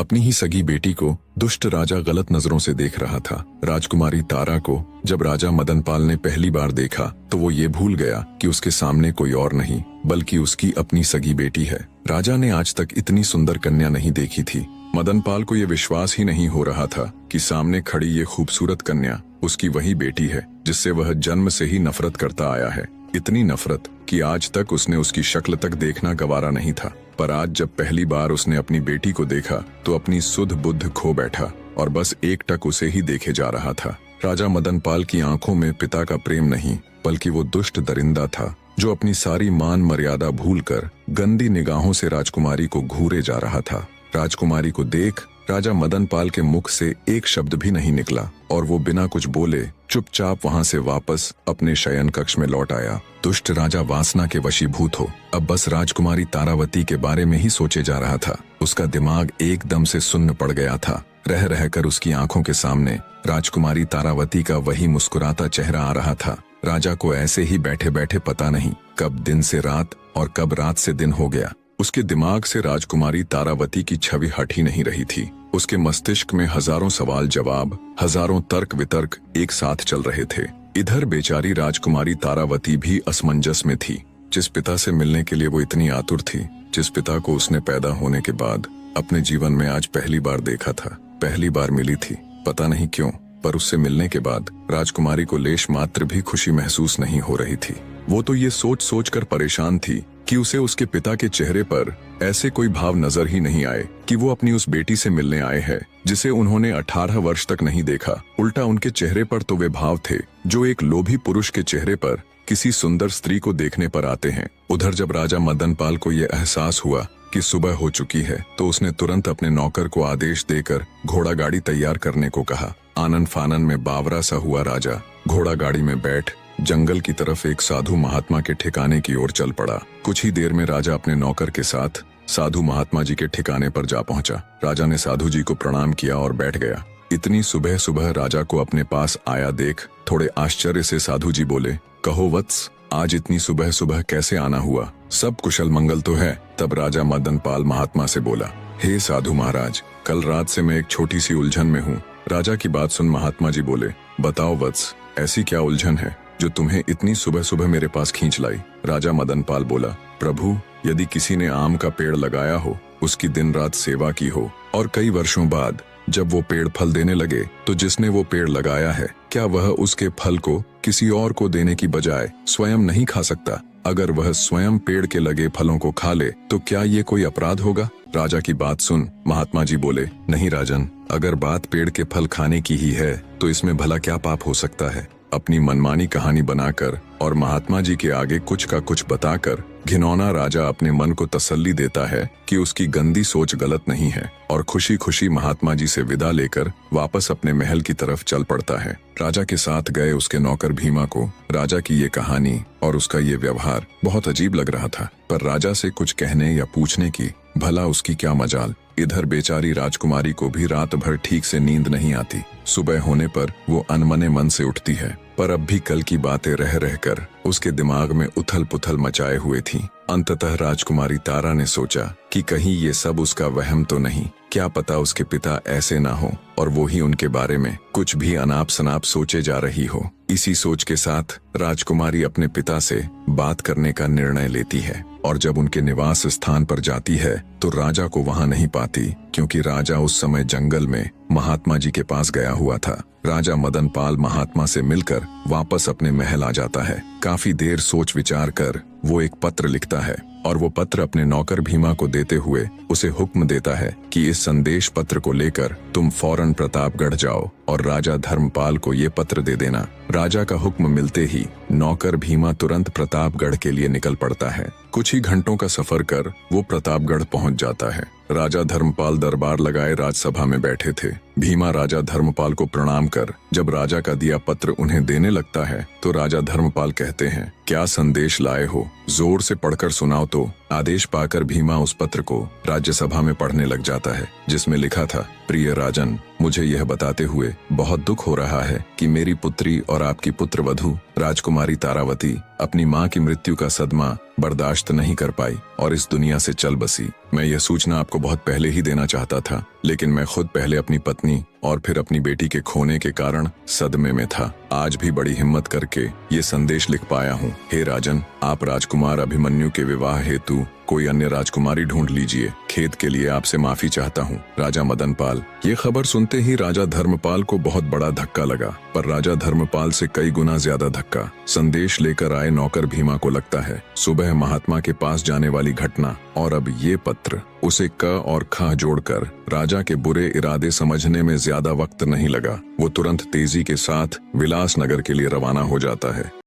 अपनी ही सगी बेटी को दुष्ट राजा गलत नजरों से देख रहा था। राजकुमारी तारा को जब राजा मदनपाल ने पहली बार देखा तो वो ये भूल गया कि उसके सामने कोई और नहीं बल्कि उसकी अपनी सगी बेटी है। राजा ने आज तक इतनी सुंदर कन्या नहीं देखी थी। मदनपाल को ये विश्वास ही नहीं हो रहा था कि सामने खड़ी ये खूबसूरत कन्या उसकी वही बेटी है जिससे वह जन्म से ही नफरत करता आया है। इतनी नफरत कि आज तक उसने उसकी शक्ल तक देखना गवारा नहीं था। पर आज जब पहली बार उसने अपनी बेटी को देखा तो अपनी सुध बुद्ध खो बैठा और बस एकटक उसे ही देखे जा रहा था। राजा मदनपाल की आंखों में पिता का प्रेम नहीं बल्कि वो दुष्ट दरिंदा था जो अपनी सारी मान मर्यादा भूलकर गंदी निगाहों से राजकुमारी को घूरे जा रहा था। राजकुमारी को देख राजा मदनपाल के मुख से एक शब्द भी नहीं निकला और वो बिना कुछ बोले चुपचाप वहां से वापस अपने शयन कक्ष में लौट आया। दुष्ट राजा वासना के वशीभूत हो अब बस राजकुमारी तारावती के बारे में ही सोचे जा रहा था। उसका दिमाग एकदम से सुन्न पड़ गया था। रह रहकर उसकी आंखों के सामने राजकुमारी तारावती का वही मुस्कुराता चेहरा आ रहा था। राजा को ऐसे ही बैठे बैठे पता नहीं कब दिन से रात और कब रात से दिन हो गया। उसके दिमाग से राजकुमारी तारावती की छवि हट ही नहीं रही थी। उसके मस्तिष्क में हजारों सवाल जवाब, हजारों तर्क वितर्क एक साथ चल रहे थे। इधर बेचारी राजकुमारी तारावती भी असमंजस में थी। जिस पिता से मिलने के लिए वो इतनी आतुर थी, जिस पिता को उसने पैदा होने के बाद अपने जीवन में आज पहली बार देखा था, पहली बार मिली थी। पता नहीं क्यों, पर उससे मिलने के बाद राजकुमारी को लेश मात्र भी खुशी महसूस नहीं हो रही थी। वो तो ये सोच सोच कर परेशान थी कि उसे उसके पिता के चेहरे पर ऐसे कोई भाव नजर ही नहीं आए कि वो अपनी उस बेटी से मिलने आए हैं जिसे उन्होंने 18 वर्ष तक नहीं देखा। उल्टा उनके चेहरे पर तो वे भाव थे जो एक लोभी पुरुष के चेहरे पर किसी सुंदर स्त्री को देखने पर आते हैं। उधर जब राजा मदनपाल को यह एहसास हुआ कि सुबह हो चुकी है तो उसने तुरंत अपने नौकर को आदेश देकर घोड़ा गाड़ी तैयार करने को कहा। आनन फानन में बावरा सा हुआ राजा घोड़ा गाड़ी में बैठ जंगल की तरफ एक साधु महात्मा के ठिकाने की ओर चल पड़ा। कुछ ही देर में राजा अपने नौकर के साथ साधु महात्मा जी के ठिकाने पर जा पहुंचा। राजा ने साधु जी को प्रणाम किया और बैठ गया। इतनी सुबह सुबह राजा को अपने पास आया देख थोड़े आश्चर्य से साधु जी बोले, कहो वत्स, आज इतनी सुबह सुबह कैसे आना हुआ? सब कुशल मंगल तो है? तब राजा मदनपाल महात्मा से बोला, हे साधु महाराज, कल रात से मैं एक छोटी सी उलझन में हूँ। राजा की बात सुन महात्मा जी बोले, बताओ वत्स, ऐसी क्या उलझन है जो तुम्हें इतनी सुबह सुबह मेरे पास खींच लाई? राजा मदनपाल बोला, प्रभु, यदि किसी ने आम का पेड़ लगाया हो, उसकी दिन रात सेवा की हो और कई वर्षों बाद जब वो पेड़ फल देने लगे तो जिसने वो पेड़ लगाया है क्या वह उसके फल को किसी और को देने की बजाय स्वयं नहीं खा सकता? अगर वह स्वयं पेड़ के लगे फलों को खा ले तो क्या ये कोई अपराध होगा? राजा की बात सुन महात्मा जी बोले, नहीं राजन, अगर बात पेड़ के फल खाने की ही है तो इसमें भला क्या पाप हो सकता है? अपनी मनमानी कहानी बनाकर और महात्मा जी के आगे कुछ का कुछ बताकर घिनौना राजा अपने मन को तसल्ली देता है कि उसकी गंदी सोच गलत नहीं है और खुशी खुशी महात्मा जी से विदा लेकर वापस अपने महल की तरफ चल पड़ता है। राजा के साथ गए उसके नौकर भीमा को राजा की ये कहानी और उसका ये व्यवहार बहुत अजीब लग रहा था, पर राजा से कुछ कहने या पूछने की भला उसकी क्या मजाल। इधर बेचारी राजकुमारी को भी रात भर ठीक से नींद नहीं आती। सुबह होने पर वो अनमने मन से उठती है, पर अब भी कल की बातें रह रहकर उसके दिमाग में उथल पुथल मचाए हुए थी। अंततः राजकुमारी तारा ने सोचा कि कहीं ये सब उसका वहम तो नहीं, क्या पता उसके पिता ऐसे ना हो और वो ही उनके बारे में कुछ भी अनाप शनाप सोचे जा रही हो। इसी सोच के साथ राजकुमारी अपने पिता से बात करने का निर्णय लेती है और जब उनके निवास स्थान पर जाती है तो राजा को वहां नहीं पाती, क्योंकि राजा उस समय जंगल में महात्मा जी के पास गया हुआ था। राजा मदनपाल महात्मा से मिलकर वापस अपने महल आ जाता है। काफी देर सोच विचार कर वो एक पत्र लिखता है और वो पत्र अपने नौकर भीमा को देते हुए उसे हुक्म देता है कि इस संदेश पत्र को लेकर तुम फौरन प्रतापगढ़ जाओ और राजा धर्मपाल को ये पत्र दे देना। राजा का हुक्म मिलते ही नौकर भीमा तुरंत प्रतापगढ़ के लिए निकल पड़ता है। कुछ ही घंटों का सफर कर वो प्रतापगढ़ पहुंच जाता है। राजा धर्मपाल दरबार लगाए राजसभा में बैठे थे। भीमा राजा धर्मपाल को प्रणाम कर जब राजा का दिया पत्र उन्हें देने लगता है तो राजा धर्मपाल कहते हैं, क्या संदेश लाए हो? जोर से पढ़कर सुनाओ तो। आदेश पाकर भीमा उस पत्र को राज्यसभा में पढ़ने लग जाता है, जिसमें लिखा था, प्रिय राजन, मुझे यह बताते हुए बहुत दुख हो रहा है कि मेरी पुत्री और आपकी पुत्रवधू राजकुमारी तारावती अपनी मां की मृत्यु का सदमा बर्दाश्त नहीं कर पाई और इस दुनिया से चल बसी। मैं यह सूचना आपको आपको बहुत पहले ही देना चाहता था, लेकिन मैं खुद पहले अपनी पत्नी और फिर अपनी बेटी के खोने के कारण सदमे में था। आज भी बड़ी हिम्मत करके ये संदेश लिख पाया हूँ। हे राजन, आप राजकुमार अभिमन्यु के विवाह हेतु कोई अन्य राजकुमारी ढूंढ लीजिए। खेद के लिए आपसे माफी चाहता हूँ, राजा मदनपाल। ये खबर सुनते ही राजा धर्मपाल को बहुत बड़ा धक्का लगा, पर राजा धर्मपाल से कई गुना ज्यादा धक्का संदेश लेकर आए नौकर भीमा को लगता है। सुबह महात्मा के पास जाने वाली घटना और अब ये पत्र, उसे क और ख जोड़कर राजा के बुरे इरादे समझने में ज्यादा वक्त नहीं लगा। वो तुरंत तेजी के साथ विलास नगर के लिए रवाना हो जाता है।